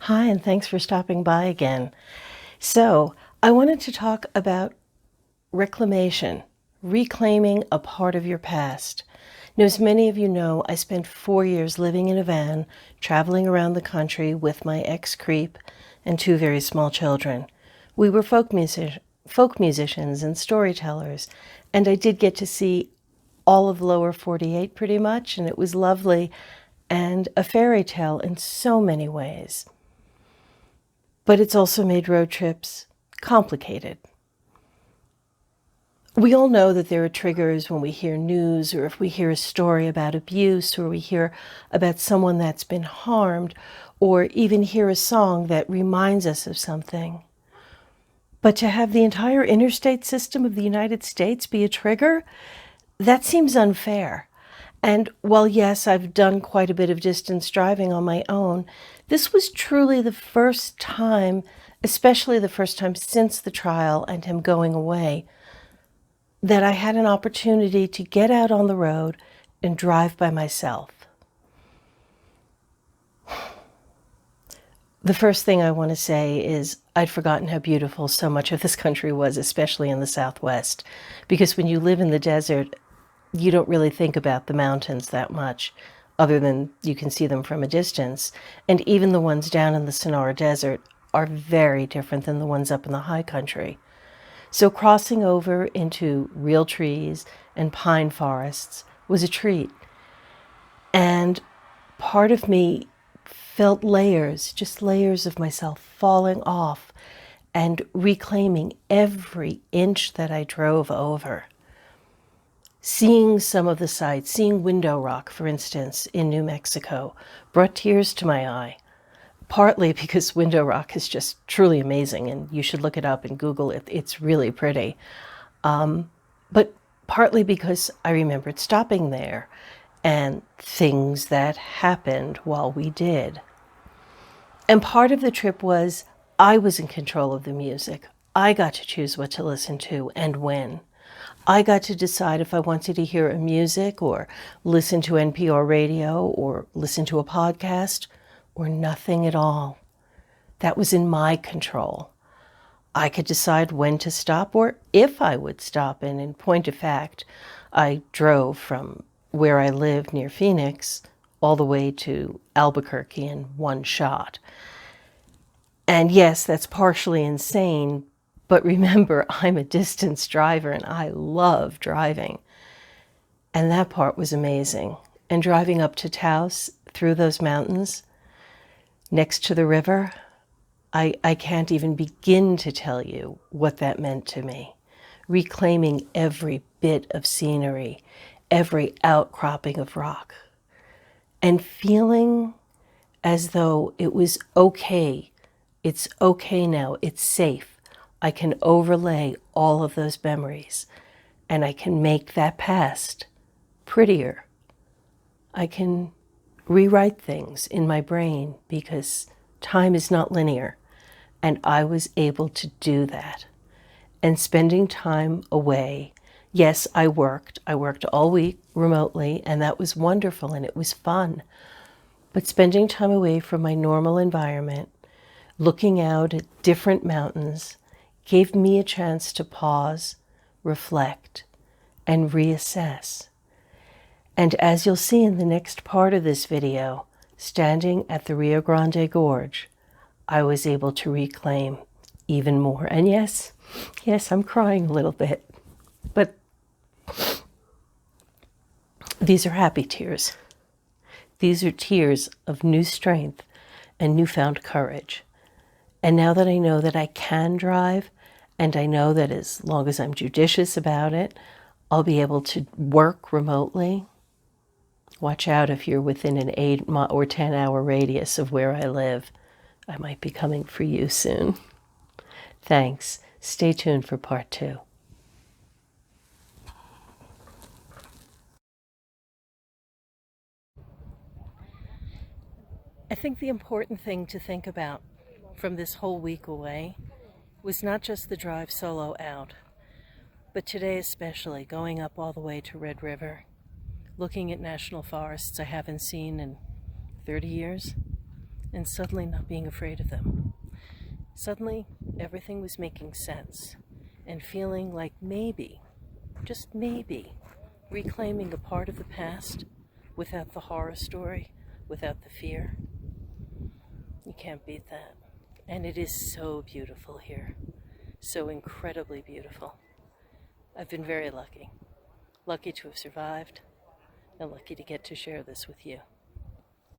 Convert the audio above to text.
Hi, and thanks for stopping by again. So, I wanted to talk about reclamation, reclaiming a part of your past. Now, as many of you know, I spent 4 years living in a van, traveling around the country with my ex-creep and two very small children. We were folk musicians and storytellers, and I did get to see all of lower 48 pretty much, and it was lovely and a fairy tale in so many ways. But it's also made road trips complicated. We all know that there are triggers when we hear news, or if we hear a story about abuse, or we hear about someone that's been harmed, or even hear a song that reminds us of something. But to have the entire interstate system of the United States be a trigger, that seems unfair. And while, yes, I've done quite a bit of distance driving on my own, this was truly the first time, especially the first time since the trial and him going away, that I had an opportunity to get out on the road and drive by myself. The first thing I want to say is I'd forgotten how beautiful so much of this country was, especially in the Southwest, because when you live in the desert, you don't really think about the mountains that much, other than you can see them from a distance. And even the ones down in the Sonora Desert are very different than the ones up in the high country. So crossing over into real trees and pine forests was a treat. And part of me felt layers, just layers of myself falling off and reclaiming every inch that I drove over. Seeing some of the sights, seeing Window Rock, for instance, in New Mexico, brought tears to my eye. Partly because Window Rock is just truly amazing, and you should look it up and Google it. It's really pretty. But partly because I remembered stopping there and things that happened while we did. And part of the trip was I was in control of the music. I got to choose what to listen to and when. I got to decide if I wanted to hear a music or listen to NPR radio or listen to a podcast or nothing at all. That was in my control. I could decide when to stop or if I would stop. And in point of fact, I drove from where I live near Phoenix all the way to Albuquerque in one shot. And yes, that's partially insane, but remember, I'm a distance driver and I love driving. And that part was amazing. And driving up to Taos through those mountains next to the river, I can't even begin to tell you what that meant to me. Reclaiming every bit of scenery, every outcropping of rock, and feeling as though it was okay. It's okay now. It's safe. I can overlay all of those memories and I can make that past prettier. I can rewrite things in my brain because time is not linear, and I was able to do that. And spending time away, yes, I worked all week remotely, and that was wonderful and it was fun. But spending time away from my normal environment, looking out at different mountains, gave me a chance to pause, reflect, and reassess. And as you'll see in the next part of this video, standing at the Rio Grande Gorge, I was able to reclaim even more. And yes, I'm crying a little bit, but these are happy tears. These are tears of new strength and newfound courage. And now that I know that I can drive, and I know that as long as I'm judicious about it, I'll be able to work remotely. Watch out if you're within an 8 or 10 hour radius of where I live. I might be coming for you soon. Thanks. Stay tuned for part 2. I think the important thing to think about from this whole week away was not just the drive solo out, but today especially, going up all the way to Red River, looking at national forests I haven't seen in 30 years, and suddenly not being afraid of them. Suddenly, everything was making sense, and feeling like maybe, just maybe, reclaiming a part of the past without the horror story, without the fear. You can't beat that. And it is so beautiful here. So incredibly beautiful. I've been very lucky. Lucky to have survived, and lucky to get to share this with you.